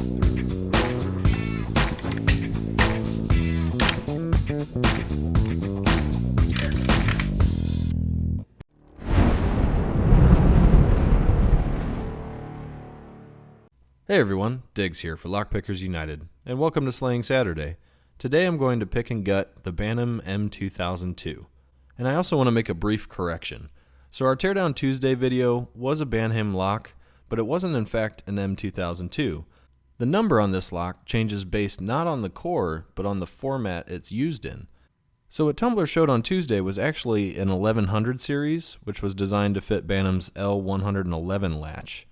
Hey everyone, Diggs here for Lockpickers United, and welcome to Slaying Saturday. Today I'm going to pick and gut the Banham M2002, and I also want to make a brief correction. So our Teardown Tuesday video was a Banham lock, but it wasn't in fact an M2002. The number on this lock changes based not on the core, but on the format it's used in. So what Tumblr showed on Tuesday was actually an 1100 series, which was designed to fit Banham's L111 latch.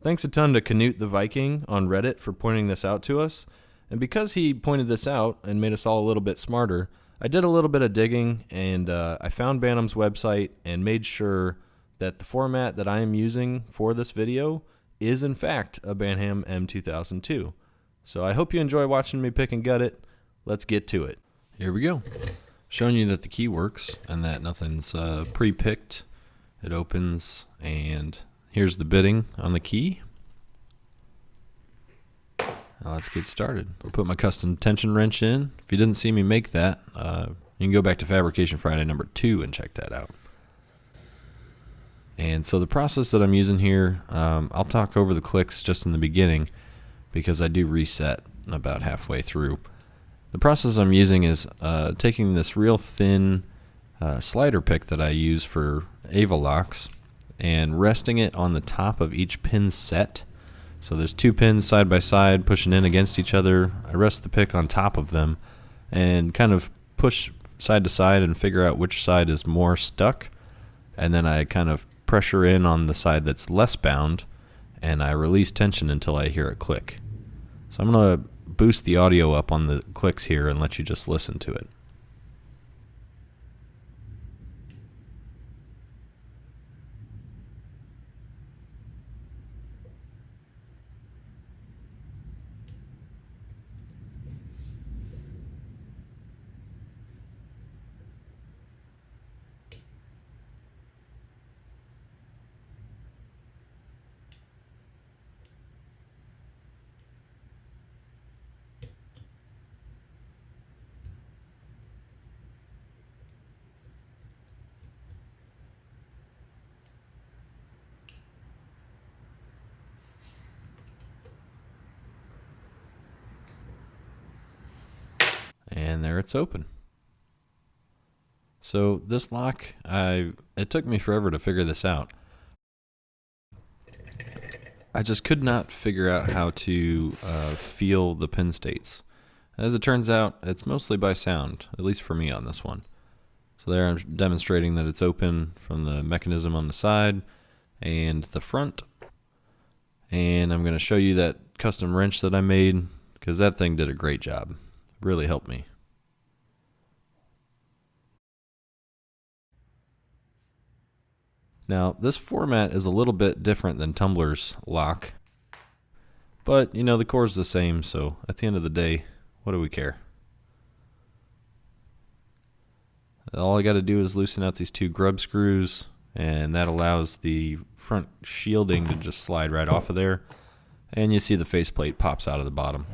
Thanks a ton to Canute the Viking on Reddit for pointing this out to us, and because he pointed this out and made us all a little bit smarter, I did a little bit of digging and I found Banham's website and made sure that the format that I am using for this video is in fact a Banham M2002. So I hope you enjoy watching me pick and gut it. Let's get to it. Here we go. Showing you that the key works and that nothing's pre-picked. It opens and here's the bitting on the key. Now let's get started. I'll put my custom tension wrench in. If you didn't see me make that, you can go back to Fabrication Friday number 2 and check that out. And so the process that I'm using here, I'll talk over the clicks just in the beginning because I do reset about halfway through. The process I'm using is taking this real thin slider pick that I use for Ava locks and resting it on the top of each pin set. So there's two pins side by side pushing in against each other. I rest the pick on top of them and kind of push side to side and figure out which side is more stuck. And then I kind of pressure in on the side that's less bound and I release tension until I hear it click. So I'm going to boost the audio up on the clicks here and let you just listen to it. And there it's open. So this lock, it took me forever to figure this out. I just could not figure out how to feel the pin states. As it turns out, it's mostly by sound, at least for me on this one. So there I'm demonstrating that it's open from the mechanism on the side and the front. And I'm going to show you that custom wrench that I made because that thing did a great job. Really helped me. Now, this format is a little bit different than Tumblr's lock, but you know, the core is the same, so at the end of the day, what do we care? All I got to do is loosen out these two grub screws, and that allows the front shielding to just slide right off of there, and you see the faceplate pops out of the bottom.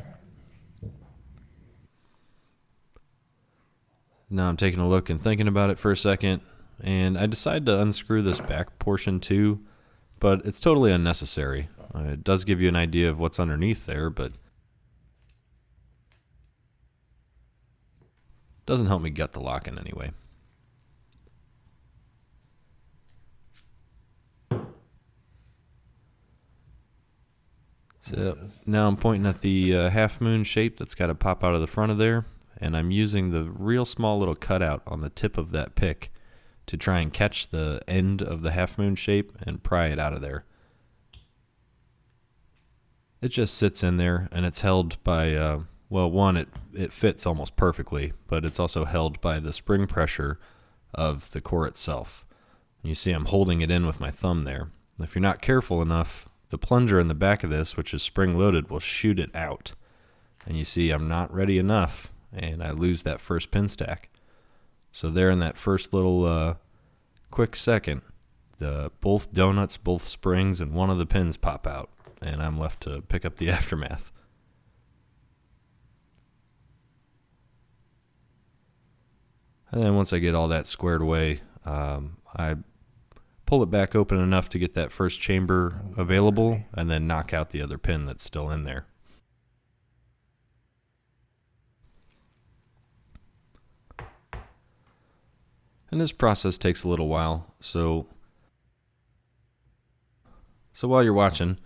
Now I'm taking a look and thinking about it for a second, and I decided to unscrew this back portion too, but it's totally unnecessary. It does give you an idea of what's underneath there, but doesn't help me gut the lock in any way. So now I'm pointing at the half moon shape that's got to pop out of the front of there. And I'm using the real small little cutout on the tip of that pick to try and catch the end of the half moon shape and pry it out of there. It just sits in there and it's held by, well, one, it fits almost perfectly, but it's also held by the spring pressure of the core itself. You see I'm holding it in with my thumb there. If you're not careful enough, the plunger in the back of this, which is spring loaded, will shoot it out. And you see I'm not ready enough, and I lose that first pin stack. So there in that first little quick second, both donuts, both springs, and one of the pins pop out, and I'm left to pick up the aftermath. And then once I get all that squared away, I pull it back open enough to get that first chamber available, and then knock out the other pin that's still in there. And this process takes a little while, so while you're watching,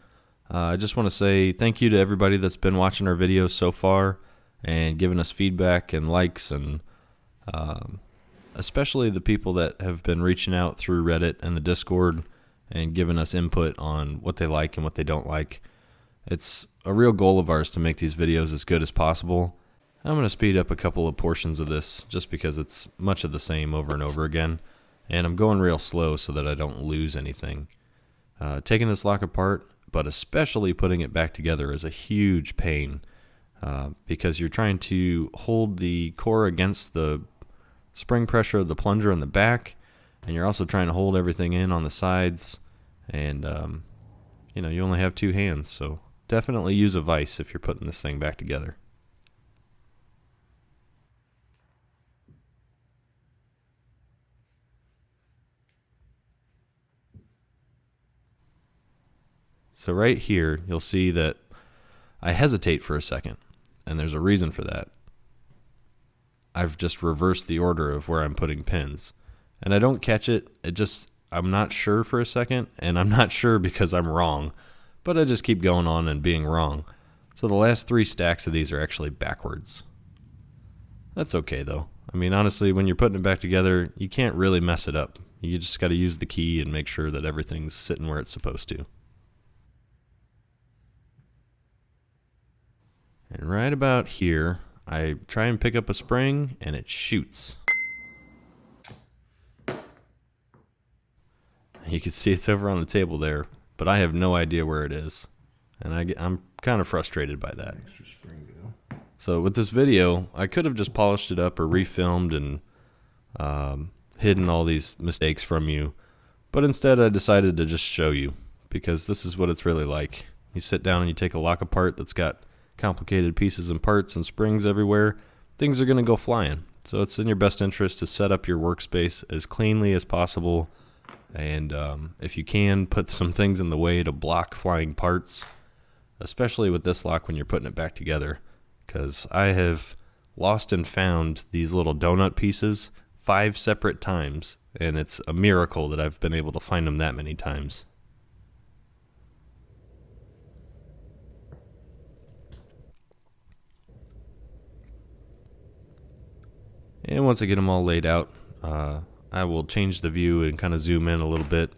I just want to say thank you to everybody that's been watching our videos so far and giving us feedback and likes, and especially the people that have been reaching out through Reddit and the Discord and giving us input on what they like and what they don't like. It's a real goal of ours to make these videos as good as possible. I'm going to speed up a couple of portions of this just because it's much of the same over and over again, and I'm going real slow so that I don't lose anything. Taking this lock apart, but especially putting it back together, is a huge pain because you're trying to hold the core against the spring pressure of the plunger in the back, and you're also trying to hold everything in on the sides, and you only have two hands, so definitely use a vise if you're putting this thing back together. So right here, you'll see that I hesitate for a second, and there's a reason for that. I've just reversed the order of where I'm putting pins, and I don't catch it. I'm not sure for a second, and I'm not sure because I'm wrong, but I just keep going on and being wrong. So the last 3 stacks of these are actually backwards. That's okay though. I mean, honestly, when you're putting it back together, you can't really mess it up. You just got to use the key and make sure that everything's sitting where it's supposed to. And right about here, I try and pick up a spring, and it shoots. You can see it's over on the table there, but I have no idea where it is. And I'm kind of frustrated by that. Extra spring go. So with this video, I could have just polished it up or refilmed and hidden all these mistakes from you. But instead, I decided to just show you, because this is what it's really like. You sit down and you take a lock apart that's got complicated pieces and parts and springs everywhere. Things are going to go flying. So it's in your best interest to set up your workspace as cleanly as possible, and if you can, put some things in the way to block flying parts, especially with this lock when you're putting it back together, because I have lost and found these little donut pieces 5 separate times, and it's a miracle that I've been able to find them that many times. And once I get them all laid out, I will change the view and kind of zoom in a little bit,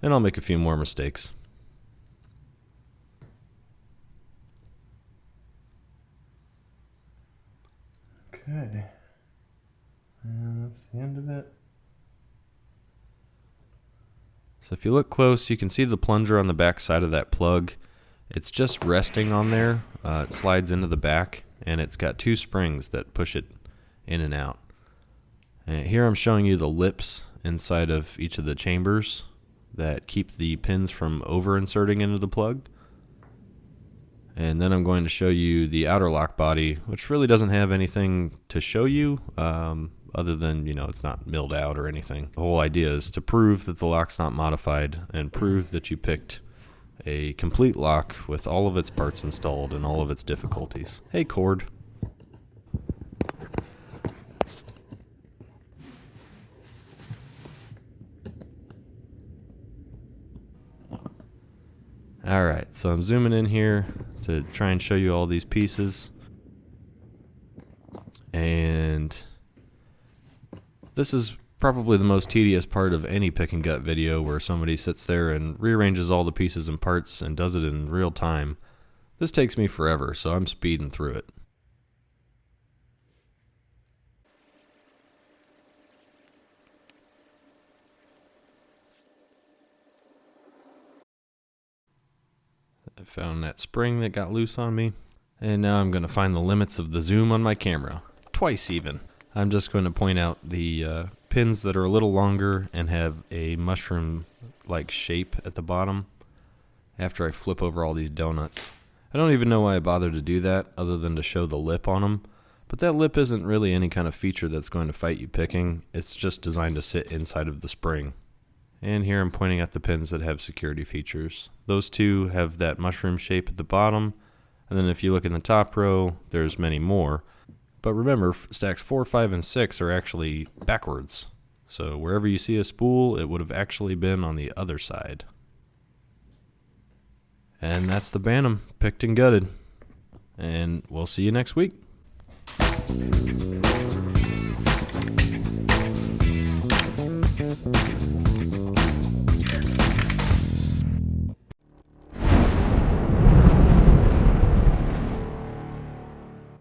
and I'll make a few more mistakes. Okay, and that's the end of it. So if you look close, you can see the plunger on the back side of that plug. It's just resting on there. It slides into the back, and it's got 2 springs that push it in and out. And here I'm showing you the lips inside of each of the chambers that keep the pins from over inserting into the plug. And then I'm going to show you the outer lock body, which really doesn't have anything to show you other than, it's not milled out or anything. The whole idea is to prove that the lock's not modified and prove that you picked a complete lock with all of its parts installed and all of its difficulties. Hey, cord. Alright, so I'm zooming in here to try and show you all these pieces. And this is probably the most tedious part of any pick and gut video, where somebody sits there and rearranges all the pieces and parts and does it in real time. This takes me forever, so I'm speeding through it. I found that spring that got loose on me, and now I'm going to find the limits of the zoom on my camera, twice even. I'm just going to point out the pins that are a little longer and have a mushroom-like shape at the bottom after I flip over all these donuts. I don't even know why I bothered to do that other than to show the lip on them, But that lip isn't really any kind of feature that's going to fight you picking. It's just designed to sit inside of the spring. And here I'm pointing at the pins that have security features. Those two have that mushroom shape at the bottom, and then if you look in the top row, there's many more. But remember, stacks 4, 5, and 6 are actually backwards. So wherever you see a spool, it would have actually been on the other side. And that's the Banham, picked and gutted. And we'll see you next week.